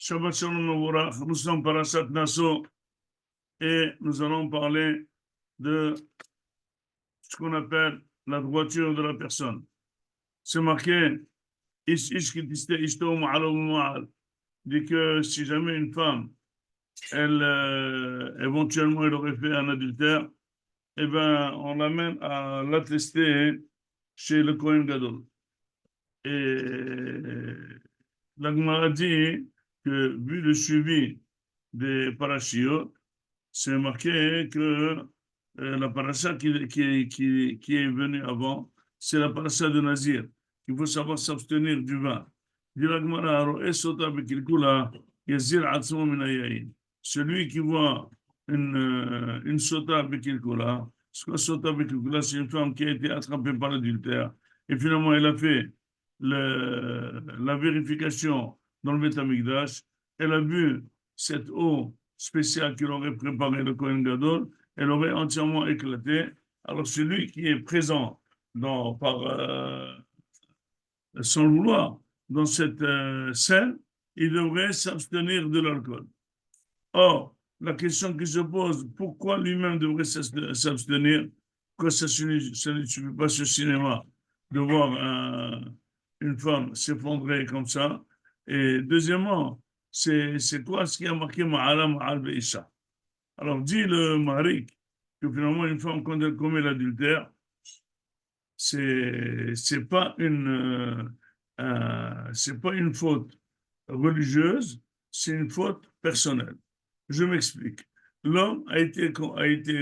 Shabbat Shalom Mevorach. Nous sommes Parashat Nasso et nous allons parler de ce qu'on appelle la droiture de la personne. C'est marqué Ish ish ki tiste ishto ma'al ou ma'al. Dit que si jamais une femme, éventuellement, elle aurait fait un adultère, eh ben, on l'amène à l'attester chez le Kohen Gadol. Et la Gemara dit que, vu le suivi des parachiotes, c'est marqué que la paracha qui est venue avant, c'est la paracha de Nazir. Il faut savoir s'abstenir du vin. Dit la Gemara, Ro'eh sota bekilkula, yazir atzmo min hayayin. Celui qui voit une sota bekilkula, ce que sota bekilkula, c'est une femme qui a été attrapée par l'adultère. Et finalement, elle a fait la vérification dans le Beth Amikdash. Elle a bu cette eau spéciale qu'il aurait préparée le Kohen Gadol, elle aurait entièrement éclaté. Alors celui qui est présent sans le vouloir dans cette scène, il devrait s'abstenir de l'alcool. Or, la question qui se pose, pourquoi lui-même devrait s'abstenir? Pourquoi ça ne suffit pas ce cinéma de voir une femme s'effondrer comme ça? Et deuxièmement, c'est quoi ce qui a marqué Ma'ala Ma'al Be'isha? Alors, dit le Maharik que finalement, une femme, quand elle commet l'adultère, c'est pas une faute religieuse, c'est une faute personnelle. Je m'explique. L'homme a été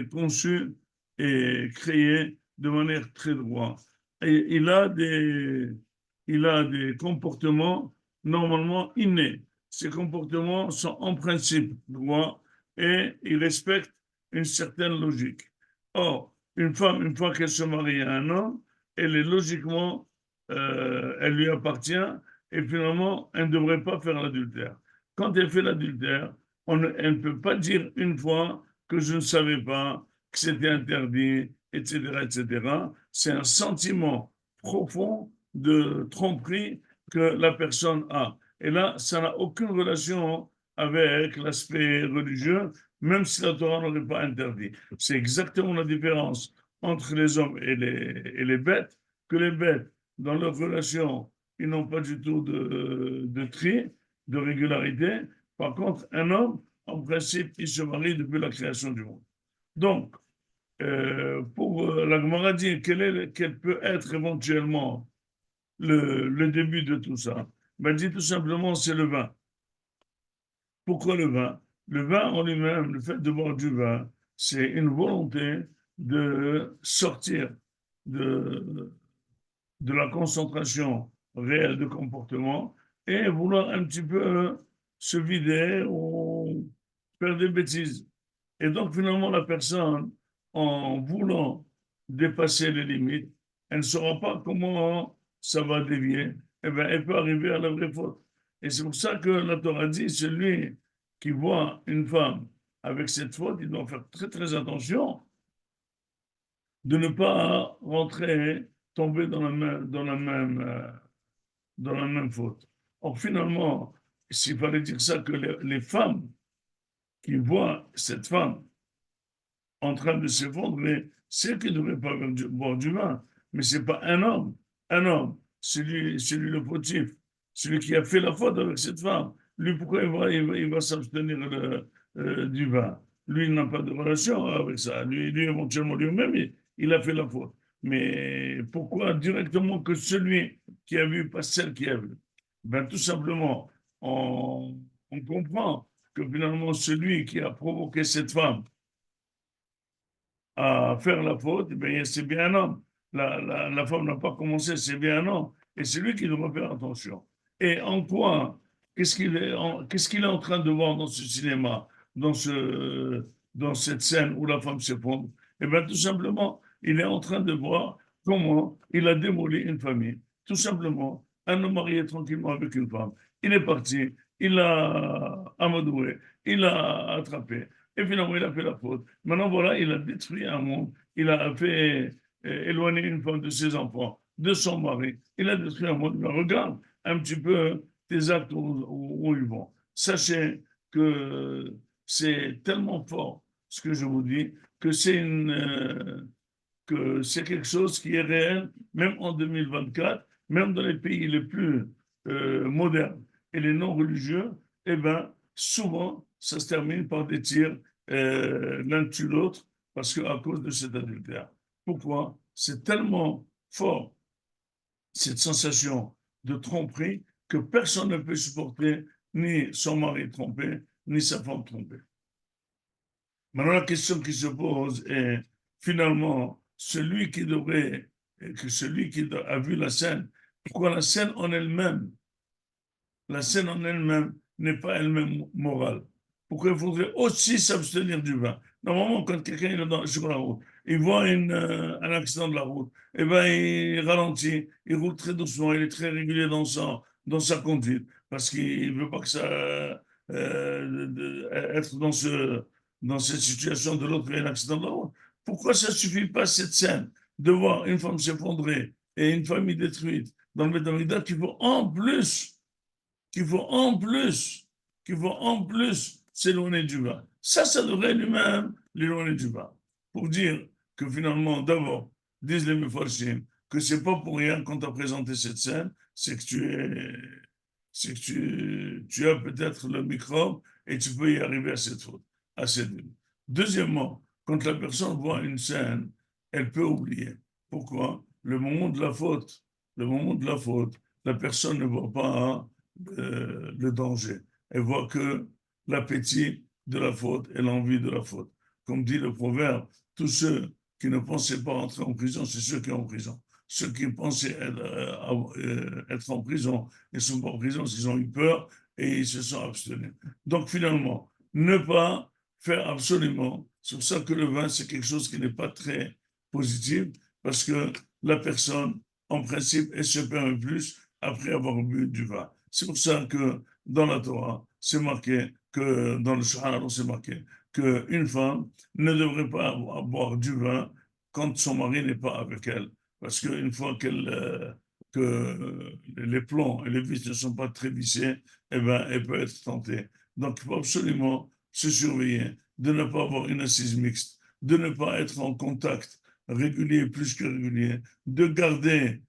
conçu et créé de manière très droite. Et il a des comportements normalement innés. Ces comportements sont en principe droits et ils respectent une certaine logique. Or, une femme, une fois qu'elle se marie à un homme, elle est logiquement, elle lui appartient et finalement, elle ne devrait pas faire l'adultère. Quand elle fait l'adultère, elle ne peut pas dire une fois que je ne savais pas, que c'était interdit, etc., etc. C'est un sentiment profond de tromperie que la personne a. Et là, ça n'a aucune relation avec l'aspect religieux, même si la Torah n'aurait pas interdit. C'est exactement la différence entre les hommes et les bêtes, que les bêtes, dans leur relation, ils n'ont pas du tout de tri, de régularité. Par contre, un homme, en principe, il se marie depuis la création du monde. Donc, pour la Gemara dit quel peut être éventuellement le début de tout ça, ben, dit tout simplement c'est le vin. Pourquoi le vin? Le vin en lui-même, le fait de boire du vin, c'est une volonté de sortir de la concentration réelle de comportement et vouloir un petit peu se vider ou faire des bêtises. Et donc finalement la personne, en voulant dépasser les limites, elle ne saura pas comment ça va dévier, eh bien, elle peut arriver à la vraie faute. Et c'est pour ça que la Torah dit, celui qui voit une femme avec cette faute, il doit faire très très attention de ne pas rentrer, tomber dans la même faute. Or finalement, s'il fallait dire ça, que les femmes qui voient cette femme en train de s'effondrer, c'est qui ne devrait pas boire du vin, mais ce n'est pas un homme. Un homme, celui le fautif, celui qui a fait la faute avec cette femme, lui, pourquoi il va s'abstenir du vin? Lui, il n'a pas de relation avec ça. Lui éventuellement, lui-même, il a fait la faute. Mais pourquoi directement que celui qui a vu, pas celle qui a vu? Ben, tout simplement, on comprend que finalement, celui qui a provoqué cette femme à faire la faute, eh bien, c'est bien un homme. La femme n'a pas commencé, c'est bien un homme. Et c'est lui qui doit faire attention. Et en quoi, qu'est-ce qu'il est en train de voir dans ce cinéma, dans cette scène où la femme s'effondre? Eh bien, tout simplement, il est en train de voir comment il a démoli une famille. Tout simplement, un homme marié tranquillement avec une femme. Il est parti, il a amadoué, il a attrapé. Et finalement, il a fait la faute. Maintenant, voilà, il a détruit un monde. Il a fait éloigner une femme de ses enfants, de son mari. Il a détruit un monde. Mais regarde un petit peu tes actes où ils vont. sachez que c'est tellement fort ce que je vous dis que c'est quelque chose qui est réel, même en 2024, même dans les pays les plus modernes et les non religieux, eh ben, souvent, ça se termine par des tirs l'un tue l'autre parce qu'à cause de cet adultère. Pourquoi? C'est tellement fort, cette sensation de tromperie, que personne ne peut supporter ni son mari trompé, ni sa femme trompée. Maintenant, la question qui se pose est, finalement, celui qui a vu la scène, pourquoi la scène en elle-même n'est pas elle-même morale? Pourquoi il faudrait aussi s'abstenir du vin? Normalement, quand quelqu'un est sur la route, il voit un accident de la route, et ben, il ralentit, il roule très doucement, il est très régulier dans sa conduite, parce qu'il ne veut pas que ça, être dans cette situation de l'autre qui a un accident de la route. Pourquoi ça ne suffit pas, cette scène, de voir une femme s'effondrer et une famille détruite dans le Beth qu'il faut en plus qu'il faut en plus, qu'il faut en plus s'éloigner du vin. Ça devrait lui-même l'éloigner du vin. Pour dire que finalement, d'abord, disent les Mefarshim, que c'est pas pour rien qu'on t'a présenté cette scène, c'est que tu as peut-être le microbe et tu peux y arriver à cette faute, à cette vie. Deuxièmement, quand la personne voit une scène, elle peut oublier. Pourquoi? Le moment de la faute, la personne ne voit pas le danger. Elle voit que l'appétit de la faute et l'envie de la faute. Comme dit le proverbe, tous ceux qui ne pensaient pas entrer en prison, c'est ceux qui sont en prison. Ceux qui pensaient être en prison, ils ne sont pas en prison, ils ont eu peur et ils se sont abstenus. Donc finalement, ne pas faire absolument, c'est pour ça que le vin, c'est quelque chose qui n'est pas très positif, parce que la personne, en principe, elle se permet plus après avoir bu du vin. C'est pour ça que dans la Torah, c'est marqué que dans le Shahar, c'est marqué qu'une femme ne devrait pas boire du vin quand son mari n'est pas avec elle. Parce qu'une fois que les plombs et les vis ne sont pas très vissés, eh ben, elle peut être tentée. Donc, il faut absolument se surveiller de ne pas avoir une assise mixte, de ne pas être en contact régulier plus que régulier, de garder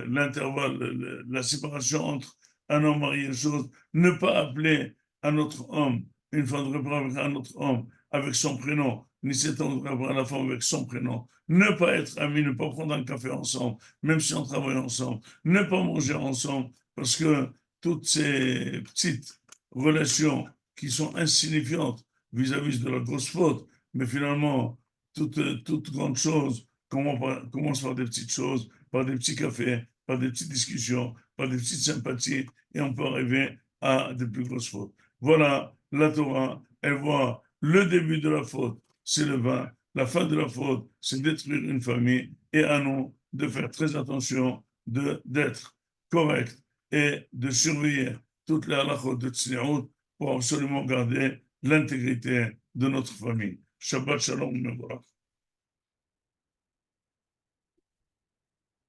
l'intervalle, la séparation entre un homme marié et une chose, ne pas appeler un autre homme, une femme de reprendre avec un autre homme, avec son prénom, ni cet homme de reprendre la femme avec son prénom, ne pas être amis, ne pas prendre un café ensemble, même si on travaille ensemble, ne pas manger ensemble, parce que toutes ces petites relations qui sont insignifiantes vis-à-vis de la grosse faute, mais finalement, toute grande chose commence par des petites choses, par des petits cafés, par des petites discussions, par des petites sympathies, et on peut arriver à de plus grosses fautes. Voilà, la Torah, elle voit le début de la faute, c'est le vin, la fin de la faute, c'est détruire une famille, et à nous de faire très attention, d'être correct et de surveiller toutes les halachot de Tzni'ut pour absolument garder l'intégrité de notre famille. Shabbat Shalom, Mevorach.